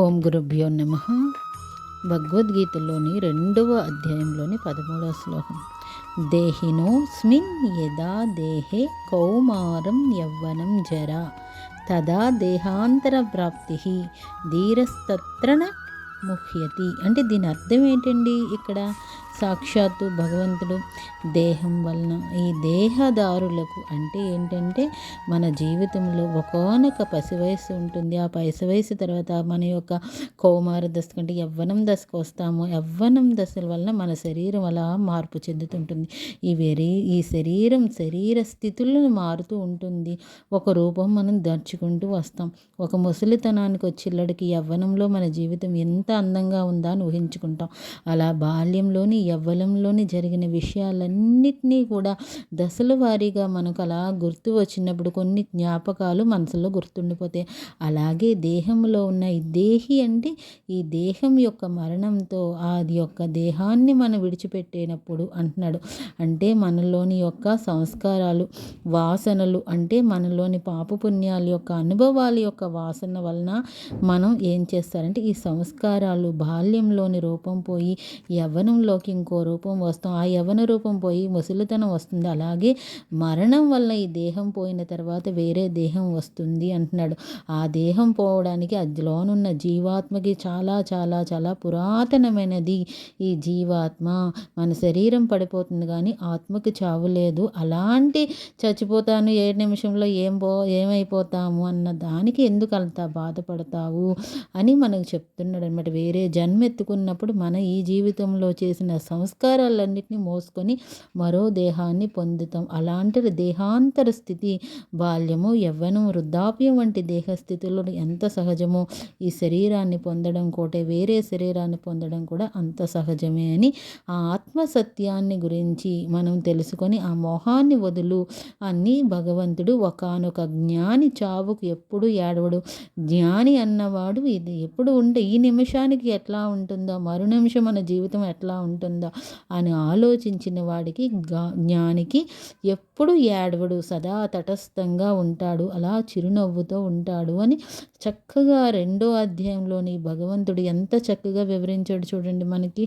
ఓం గురుభ్యో నమః. భగవద్గీతలోని 2వ అధ్యాయంలోని 13వ శ్లోకం. దేహినోస్మిన్ యదా దేహే కౌమారం యవ్వనం జరా తదా దేహాంతర ప్రాప్తి ధీరస్తత్రన ముహ్యతి. అంటే దీని అర్థం ఏంటండి? ఇక్కడ సాక్షాత్తు భగవంతుడు దేహం వలన ఈ దేహదారులకు అంటే ఏంటంటే మన జీవితంలో ఒకానొక పసి వయసు ఉంటుంది. ఆ పసి వయసు తర్వాత మన యొక్క కౌమార దశ కంటే యవ్వనం దశకు వస్తాము. యవ్వనం దశల వలన మన శరీరం అలా మార్పు చెందుతుంటుంది. ఈ శరీర స్థితులను మారుతూ ఉంటుంది. ఒక రూపం మనం దర్చుకుంటూ వస్తాం. ఒక ముసలితనానికి వచ్చేళ్ళడికి యవ్వనంలో మన జీవితం ఎంత అందంగా ఉందా అని ఊహించుకుంటాం. అలా బాల్యంలోని యవ్వనంలోని జరిగిన విషయాలన్నిటినీ కూడా దశల వారీగా మనకు అలా గుర్తు వచ్చినప్పుడు కొన్ని జ్ఞాపకాలు మనసులో గుర్తుండిపోతాయి. అలాగే దేహంలో ఉన్న ఈ దేహి అంటే ఈ దేహం యొక్క మరణంతో అది యొక్క దేహాన్ని మనం విడిచిపెట్టేటప్పుడు అంటున్నాడు. అంటే మనలోని యొక్క సంస్కారాలు వాసనలు అంటే మనలోని పాపపుణ్యాల యొక్క అనుభవాల యొక్క వాసన వలన మనం ఏం చేస్తారంటే ఈ సంస్కారాలు బాల్యంలోని రూపం పోయి యవ్వనంలోకి ఇంకో రూపం వస్తాం. ఆ యవ్వన రూపం పోయి ముసలితనం వస్తుంది. అలాగే మరణం వల్ల ఈ దేహం పోయిన తర్వాత వేరే దేహం వస్తుంది అంటున్నాడు. ఆ దేహం పోవడానికి అదిలోనున్న జీవాత్మకి చాలా చాలా చాలా పురాతనమైనది ఈ జీవాత్మ. మన శరీరం పడిపోతుంది కానీ ఆత్మకి చావు లేదు. అలాంటి చచ్చిపోతాను 7 నిమిషంలో ఏమైపోతాము అన్న దానికి ఎందుకు అంత బాధపడతావు అని మనకు చెప్తున్నాడు అనమాట. వేరే జన్మ ఎత్తుకున్నప్పుడు మన ఈ జీవితంలో చేసిన సంస్కారాలన్నింటినీ మోసుకొని మరో దేహాన్ని పొందుతాం. అలాంటి దేహాంతర స్థితి బాల్యము యవ్వనం వృద్ధాప్యం వంటి దేహస్థితుల్లో ఎంత సహజమో ఈ శరీరాన్ని పొందడం కోటే వేరే శరీరాన్ని పొందడం కూడా అంత సహజమే అని ఆ ఆత్మసత్యాన్ని గురించి మనం తెలుసుకొని ఆ మోహాన్ని వదులు అని భగవంతుడు ఒకానొక జ్ఞాని చావుకు ఎప్పుడు ఏడవడు. జ్ఞాని అన్నవాడు ఇది ఎప్పుడు ఉంటే ఈ నిమిషానికి ఎట్లా ఉంటుందో మరు నిమిషం మన జీవితం ఎట్లా ఉంటుందో అని ఆలోచించిన వాడికి జ్ఞానికి ఎప్పుడు ఏడవడు, సదా తటస్థంగా ఉంటాడు, అలా చిరునవ్వుతో ఉంటాడు అని చక్కగా 2వ అధ్యాయంలోని భగవంతుడు ఎంత చక్కగా వివరించాడు చూడండి మనకి.